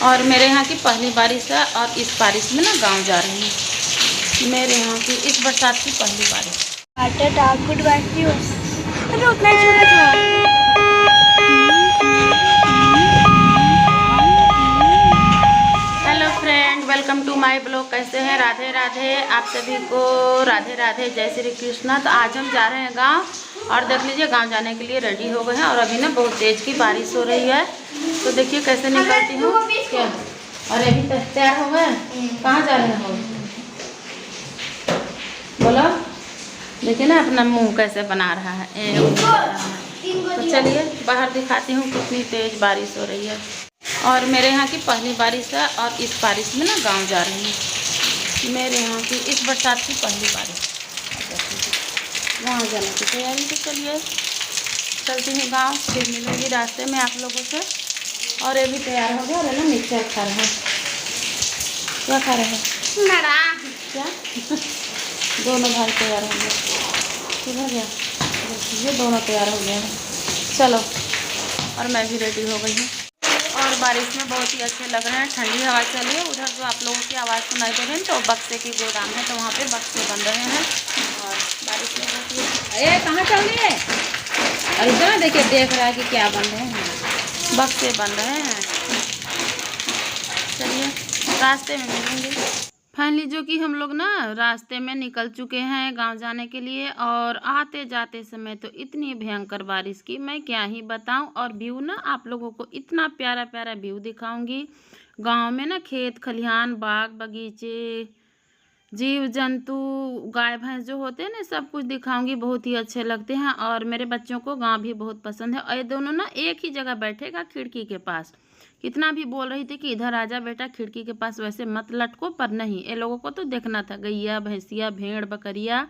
और मेरे यहाँ की पहली बारिश है और इस बारिश में ना गांव जा रही हूँ। मेरे यहाँ की इस बरसात की पहली बारिश। Hello friend, welcome to my blog. कैसे हैं? राधे राधे आप सभी को। राधे राधे, जय श्री कृष्णा। तो आज हम जा रहे हैं गांव और देख लीजिए गांव जाने के लिए रेडी हो गए हैं और अभी ना बहुत तेज़ की बारिश हो रही है। तो देखिए कैसे निकलती हूँ। क्या और अभी तैयार हो गए? कहाँ जा रहे हो? बोलो। देखिए ना अपना मुंह कैसे बना रहा है। तो चलिए बाहर दिखाती हूँ कितनी तेज़ बारिश हो रही है। और मेरे यहाँ की पहली बारिश है और इस बारिश में ना गांव जा रही हूँ। मेरे यहाँ की इस बरसात की पहली बारिश। वहाँ जाने की तैयारी। तो चलिए चलती हूँ गांव, फिर मिलूँगी रास्ते में आप लोगों से। और ये भी तैयार हो गया और ना मिक्सर खा रहा है। क्या खा रहे हैं? क्या दोनों भाई तैयार हो गए। ठीक हो गया, ये दोनों तैयार हो गए हैं। चलो, और मैं भी रेडी हो गई हूँ। और बारिश में बहुत ही अच्छे लग रहे हैं। ठंडी हवा चल रही है। उधर जो आप लोगों की आवाज़ सुनाई दे रही है तो बक्से की गोदाम है, तो वहाँ पे बक्से बन रहे हैं। और बारिश में बहुत ही कहाँ चल रही है? और इधर देखिए, देख रहा है कि क्या बन रहे हैं। बक्से बन रहे हैं। चलिए रास्ते में मिलेंगे। फाइनली जो कि हम लोग ना रास्ते में निकल चुके हैं गांव जाने के लिए। और आते जाते समय तो इतनी भयंकर बारिश की मैं क्या ही बताऊं। और व्यू ना आप लोगों को इतना प्यारा प्यारा व्यू दिखाऊंगी। गांव में ना खेत खलिहान, बाग बगीचे, जीव जंतु, गाय भैंस जो होते हैं ना, सब कुछ दिखाऊंगी। बहुत ही अच्छे लगते हैं और मेरे बच्चों को गांव भी बहुत पसंद है। और ये दोनों ना एक ही जगह बैठेगा खिड़की के पास। कितना भी बोल रही थी कि इधर आजा बेटा खिड़की के पास, वैसे मत लटको, पर नहीं, ये लोगों को तो देखना था। गैया भैंसिया भेड़ बकरिया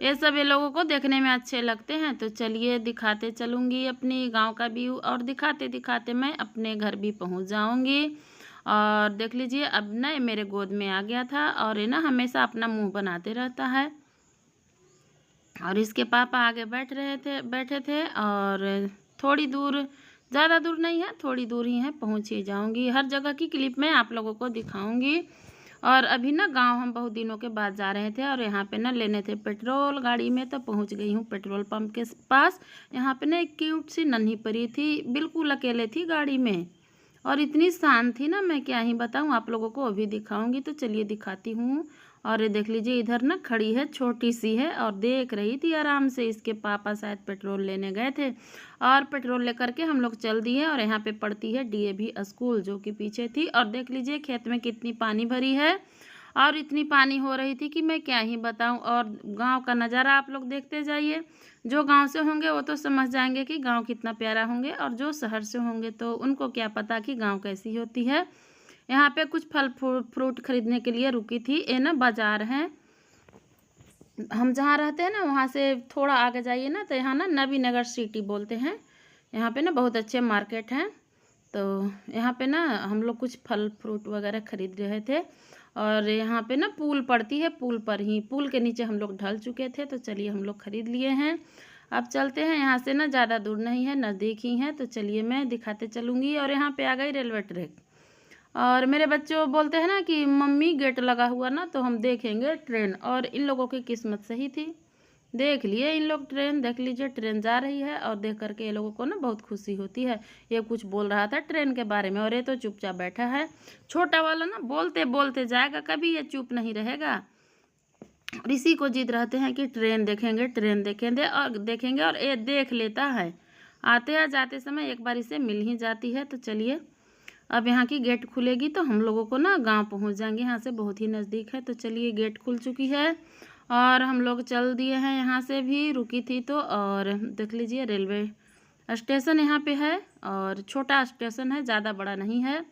ये सब ये लोगों को देखने में अच्छे लगते हैं। तो चलिए दिखाते चलूँगी अपनी गांव का व्यू। और दिखाते दिखाते मैं अपने घर भी पहुंच जाऊंगी। और देख लीजिए अब ना ये मेरे गोद में आ गया था और ये ना हमेशा अपना मुंह बनाते रहता है। और इसके पापा आगे बैठे थे। और थोड़ी दूर, ज़्यादा दूर नहीं है, थोड़ी दूर ही है, पहुंच ही जाऊंगी। हर जगह की क्लिप मैं आप लोगों को दिखाऊंगी। और अभी ना गांव हम बहुत दिनों के बाद जा रहे थे और यहाँ पे ना लेने थे पेट्रोल गाड़ी में। तो पहुँच गई हूँ पेट्रोल पंप के पास। यहाँ पे ना एक क्यूट सी नन्ही परी थी, बिल्कुल अकेले थी गाड़ी में। और इतनी शांत थी ना, मैं क्या ही बताऊँ आप लोगों को, अभी दिखाऊंगी। तो चलिए दिखाती हूँ। और ये देख लीजिए इधर ना खड़ी है, छोटी सी है और देख रही थी आराम से। इसके पापा शायद पेट्रोल लेने गए थे और पेट्रोल लेकर के हम लोग चल दिए। और यहाँ पे पड़ती है डीएवी स्कूल, जो कि पीछे थी। और देख लीजिए खेत में कितनी पानी भरी है और इतनी पानी हो रही थी कि मैं क्या ही बताऊं। और गांव का नज़ारा आप लोग देखते जाइए। जो गांव से होंगे वो तो समझ जाएंगे कि गांव कितना प्यारा होंगे, और जो शहर से होंगे तो उनको क्या पता कि गांव कैसी होती है। यहाँ पे कुछ फल फ्रूट खरीदने के लिए रुकी थी। ये ना बाज़ार है। हम जहाँ रहते हैं ना वहाँ से थोड़ा आगे जाइए ना, तो यहाँ ना नबी नगर सिटी बोलते हैं। यहाँ पे ना बहुत अच्छे मार्केट हैं। तो यहाँ पे ना हम लोग कुछ फल फ्रूट वगैरह खरीद रहे थे। और यहाँ पे ना पुल पड़ती है, पुल पर ही, पुल के नीचे हम लोग ढल चुके थे। तो चलिए हम लोग खरीद लिए हैं। अब चलते हैं। यहाँ से ना ज़्यादा दूर नहीं है, नज़दीक ही है। तो चलिए मैं दिखाते चलूँगी। और यहाँ पे आ गई रेलवे ट्रैक। और मेरे बच्चों बोलते हैं ना कि मम्मी गेट लगा हुआ ना, तो हम देखेंगे ट्रेन। और इन लोगों की किस्मत सही थी, देख लिए इन लोग ट्रेन। देख लीजिए ट्रेन जा रही है और देख करके ये लोगों को ना बहुत खुशी होती है। ये कुछ बोल रहा था ट्रेन के बारे में और ये तो चुपचाप बैठा है। छोटा वाला ना बोलते बोलते जाएगा, कभी ये चुप नहीं रहेगा। और इसी को जिद रहते हैं कि ट्रेन देखेंगे, ट्रेन देखेंगे और ये देख लेता है। आते या जाते समय एक बार इसे मिल ही जाती है। तो चलिए अब यहाँ की गेट खुलेगी तो हम लोगों को ना गांव पहुँच जाएंगे। यहाँ से बहुत ही नज़दीक है। तो चलिए गेट खुल चुकी है और हम लोग चल दिए हैं। यहाँ से भी रुकी थी तो। और देख लीजिए रेलवे स्टेशन यहाँ पे है और छोटा स्टेशन है, ज़्यादा बड़ा नहीं है।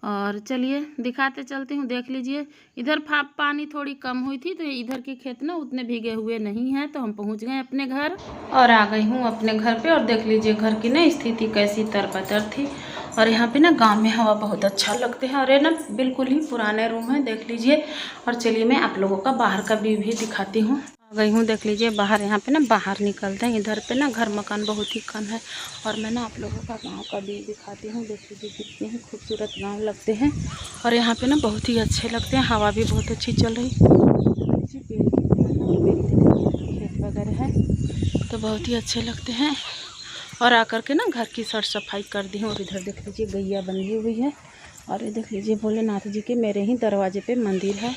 और चलिए दिखाते चलती हूँ। देख लीजिए इधर पानी थोड़ी कम हुई थी तो इधर के खेत ना उतने भीगे हुए नहीं हैं। तो हम पहुँच गए अपने घर और आ गई हूँ अपने घर पे। और देख लीजिए घर की ना स्थिति कैसी तरबतर थी। और यहाँ पे ना गांव में हवा बहुत अच्छा लगते हैं। और ये ना बिल्कुल ही पुराने रूम है, देख लीजिए। और चलिए मैं आप लोगों का बाहर का व्यू भी दिखाती हूँ। आ गई हूँ, देख लीजिए बाहर। यहाँ पे ना बाहर निकलते हैं, इधर पे ना घर मकान बहुत ही कम है। और मैं ना आप लोगों का गांव का व्यू दिखाती हूँ। देख लीजिए कितने ही खूबसूरत गांव लगते हैं और यहाँ पे ना बहुत ही अच्छे लगते हैं। हवा भी बहुत अच्छी चल रही, खेत वगैरह है तो बहुत ही अच्छे लगते हैं। और आकर के ना घर की सर सफाई कर दी हूँ। और इधर देख लीजिए गैया बंधी हुई है। और ये देख लीजिए भोलेनाथ जी के मेरे ही दरवाजे पे मंदिर है।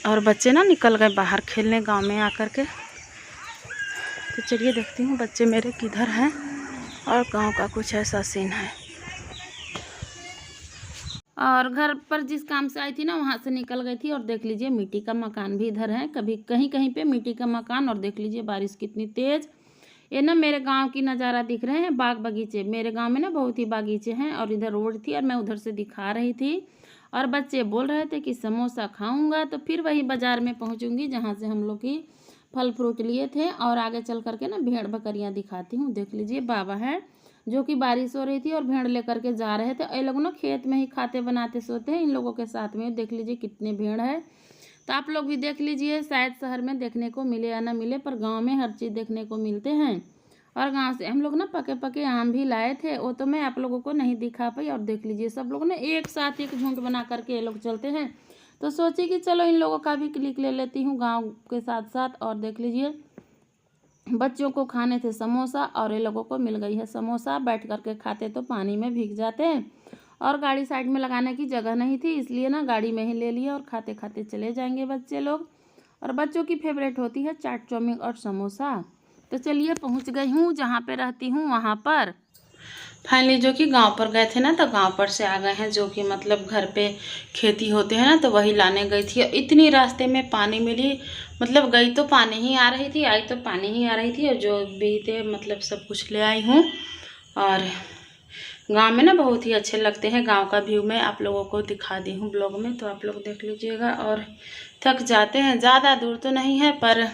और बच्चे ना निकल गए बाहर खेलने गांव में आकर के। तो चलिए देखती हूँ बच्चे मेरे किधर हैं। और गांव का कुछ ऐसा सीन है। और घर पर जिस काम से आई थी ना वहाँ से निकल गई थी। और देख लीजिए मिट्टी का मकान भी इधर है, कभी कहीं कहीं पे मिट्टी का मकान। और देख लीजिए बारिश कितनी तेज़। ये ना मेरे गांव की नज़ारा दिख रहे हैं, बाग बगीचे। मेरे गांव में ना बहुत ही बागीचे हैं। और इधर रोड थी और मैं उधर से दिखा रही थी। और बच्चे बोल रहे थे कि समोसा खाऊंगा, तो फिर वही बाज़ार में पहुंचूंगी जहां से हम लोग की फल फ्रूट लिए थे। और आगे चल करके ना भेड़ बकरियां दिखाती हूँ। देख लीजिए बाबा है जो कि बारिश हो रही थी और भेड़ लेकर के जा रहे थे। ये लोग ना खेत में ही खाते बनाते सोते हैं इन लोगों के साथ में। देख लीजिए कितने भेड़ है। तो आप लोग भी देख लीजिए, शायद शहर में देखने को मिले या ना मिले, पर गाँव में हर चीज़ देखने को मिलते हैं। और गांव से हम लोग ना पके पके आम भी लाए थे, वो तो मैं आप लोगों को नहीं दिखा पाई। और देख लीजिए सब लोग ना एक साथ एक झुंड बना करके ये लोग चलते हैं। तो सोची कि चलो इन लोगों का भी क्लिक ले लेती हूँ गांव के साथ साथ। और देख लीजिए बच्चों को खाने थे समोसा और ये लोगों को मिल गई है समोसा। बैठ करके खाते तो पानी में भीग जाते हैं। और गाड़ी साइड में लगाने की जगह नहीं थी, इसलिए ना गाड़ी में ही ले लिया और खाते खाते चले जाएंगे बच्चे लोग। और बच्चों की फेवरेट होती है चाट चाउमीन और समोसा। तो चलिए पहुंच गई हूँ जहाँ पे रहती हूँ वहाँ पर। फाइनली जो कि गांव पर गए थे ना, तो गांव पर से आ गए हैं। जो कि मतलब घर पे खेती होते हैं ना, तो वही लाने गई थी। इतनी रास्ते में पानी मिली, मतलब गई तो पानी ही आ रही थी, आई तो पानी ही आ रही थी। और जो भी थे मतलब सब कुछ ले आई हूँ। और गांव में ना बहुत ही अच्छे लगते हैं। गांव का व्यू मैं आप लोगों को दिखा दी हूँ ब्लॉग में, तो आप लोग देख लीजिएगा। और थक जाते हैं, ज़्यादा दूर तो नहीं है पर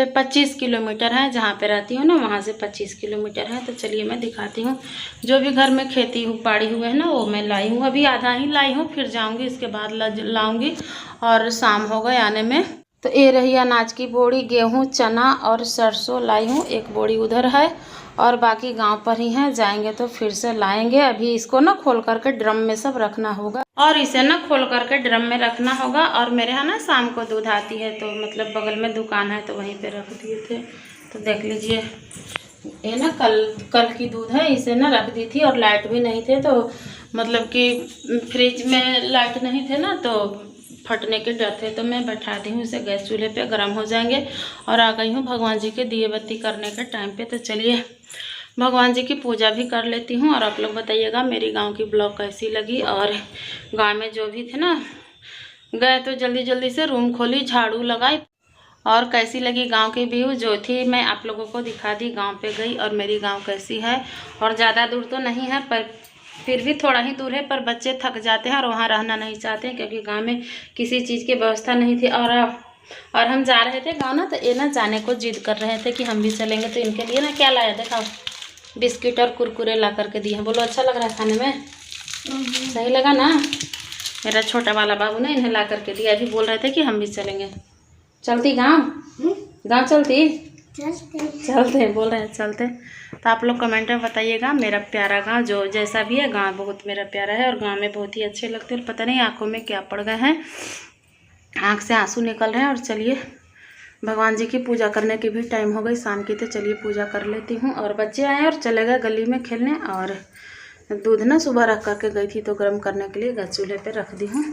25 किलोमीटर है। जहाँ पे रहती हूँ ना वहाँ से 25 किलोमीटर है। तो चलिए मैं दिखाती हूँ। जो भी घर में खेती बाड़ी हुए है ना वो मैं लाई हूँ। अभी आधा ही लाई हूँ, फिर जाऊँगी इसके बाद लाऊँगी। और शाम हो गए आने में। तो ये रही अनाज की बोरी, गेहूँ चना और सरसों लाई हूँ। एक बोरी उधर है और बाकी गांव पर ही हैं। जाएंगे तो फिर से लाएंगे। अभी इसको ना खोल करके ड्रम में सब रखना होगा। और इसे ना खोल करके ड्रम में रखना होगा। और मेरे यहाँ ना शाम को दूध आती है, तो मतलब बगल में दुकान है तो वहीं पे रख दिए थे। तो देख लीजिए ये ना कल की दूध है, इसे ना रख दी थी। और लाइट भी नहीं थे, तो मतलब कि फ्रिज में लाइट नहीं थे ना, तो फटने के डर थे। तो मैं बैठा दी हूँ इसे गैस चूल्हे पे, गर्म हो जाएंगे। और आ गई हूँ भगवान जी के दिए बत्ती करने के टाइम पे। तो चलिए भगवान जी की पूजा भी कर लेती हूँ। और आप लोग बताइएगा मेरी गांव की ब्लॉग कैसी लगी। और गांव में जो भी थे ना गए तो जल्दी जल्दी से रूम खोली, झाड़ू लगाई। और कैसी लगी गांव की व्यू जो थी मैं आप लोगों को दिखा दी। गांव पे गई और मेरी गांव कैसी है। और ज़्यादा दूर तो नहीं है, पर फिर भी थोड़ा ही दूर है। पर बच्चे थक जाते हैं और वहाँ रहना नहीं चाहते, क्योंकि गांव में किसी चीज़ की व्यवस्था नहीं थी। और हम जा रहे थे गाँव ना, तो ये ना जाने को जिद कर रहे थे कि हम भी चलेंगे। तो इनके लिए ना क्या लाया दिखाओ, बिस्किट और कुरकुरे ला करके दिए हैं। बोलो अच्छा लग रहा है खाने में? सही लगा ना? मेरा छोटा वाला बाबू ने इन्हें ला करके दिया। अभी बोल रहे थे कि हम भी चलेंगे। चलती गाँव चलती चलते बोल रहे हैं चलते। तो आप लोग कमेंट में बताइएगा मेरा प्यारा गांव जो जैसा भी है, गांव बहुत मेरा प्यारा है। और गांव में बहुत ही अच्छे लगते हैं। और पता नहीं आंखों में क्या पड़ गए हैं, आंख से आंसू निकल रहे हैं। और चलिए भगवान जी की पूजा करने की भी टाइम हो गई शाम की, तो चलिए पूजा कर लेती हूँ। और बच्चे आए और चले गए गली में खेलने। और दूध ना सुबह रख करके गई थी, तो गर्म करने के लिए गैस चूल्हे पे रख दी हूँ।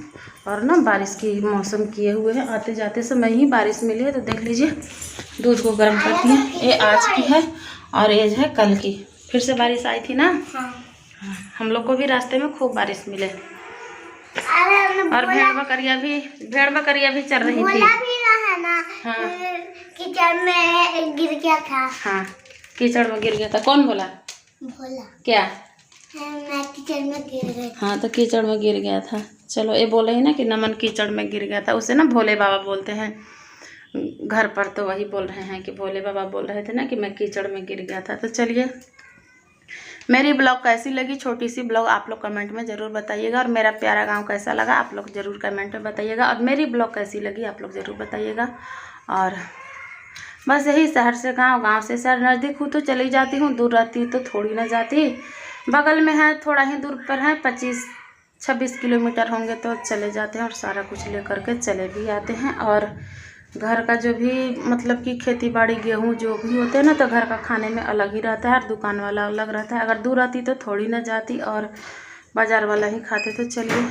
और ना बारिश की मौसम किए हुए हैं, आते जाते समय ही बारिश मिली है। तो देख लीजिए दूध को गर्म करती हैं। ये आज की है और ये है कल की। फिर से बारिश आई थी ना। हम लोग को भी रास्ते में खूब बारिश मिले। और भेड़ बकरिया भी चल रही थी। हाँ कीचड़ में गिर गया था। हाँ कीचड़ में गिर गया था। कौन बोला? क्या? मैं कीचड़ में गिर गई। हाँ तो कीचड़ में गिर गया था। चलो ये बोले ही ना कि नमन कीचड़ में गिर गया था, उसे ना भोले बाबा बोलते हैं घर पर। तो वही बोल रहे हैं कि भोले बाबा बोल रहे थे ना कि मैं कीचड़ में गिर गया था। तो चलिए मेरी ब्लॉग कैसी लगी, छोटी सी ब्लॉग, आप लोग कमेंट में ज़रूर बताइएगा। और मेरा प्यारा गांव कैसा लगा आप लोग ज़रूर कमेंट में बताइएगा। और मेरी ब्लॉग कैसी लगी आप लोग ज़रूर बताइएगा। और बस यही शहर से गांव, गांव से शहर। नज़दीक हूँ तो चली जाती हूँ, दूर रहती हूँ तो थोड़ी ना जाती। बगल में है, थोड़ा ही दूर पर है, 25-26 किलोमीटर होंगे तो चले जाते हैं और सारा कुछ लेकर के चले भी आते हैं। और घर का जो भी मतलब कि खेती बाड़ी गेहूँ जो भी होते हैं ना, तो घर का खाने में अलग ही रहता है और दुकान वाला अलग रहता है। अगर दूर रहती तो थोड़ी ना जाती और बाज़ार वाला ही खाते। तो चलिए,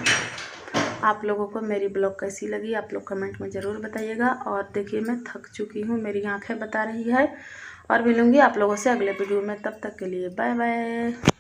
आप लोगों को मेरी ब्लॉग कैसी लगी आप लोग कमेंट में ज़रूर बताइएगा। और देखिए मैं थक चुकी हूँ, मेरी आंखें बता रही है। और मिलूँगी आप लोगों से अगले वीडियो में, तब तक के लिए बाय बाय।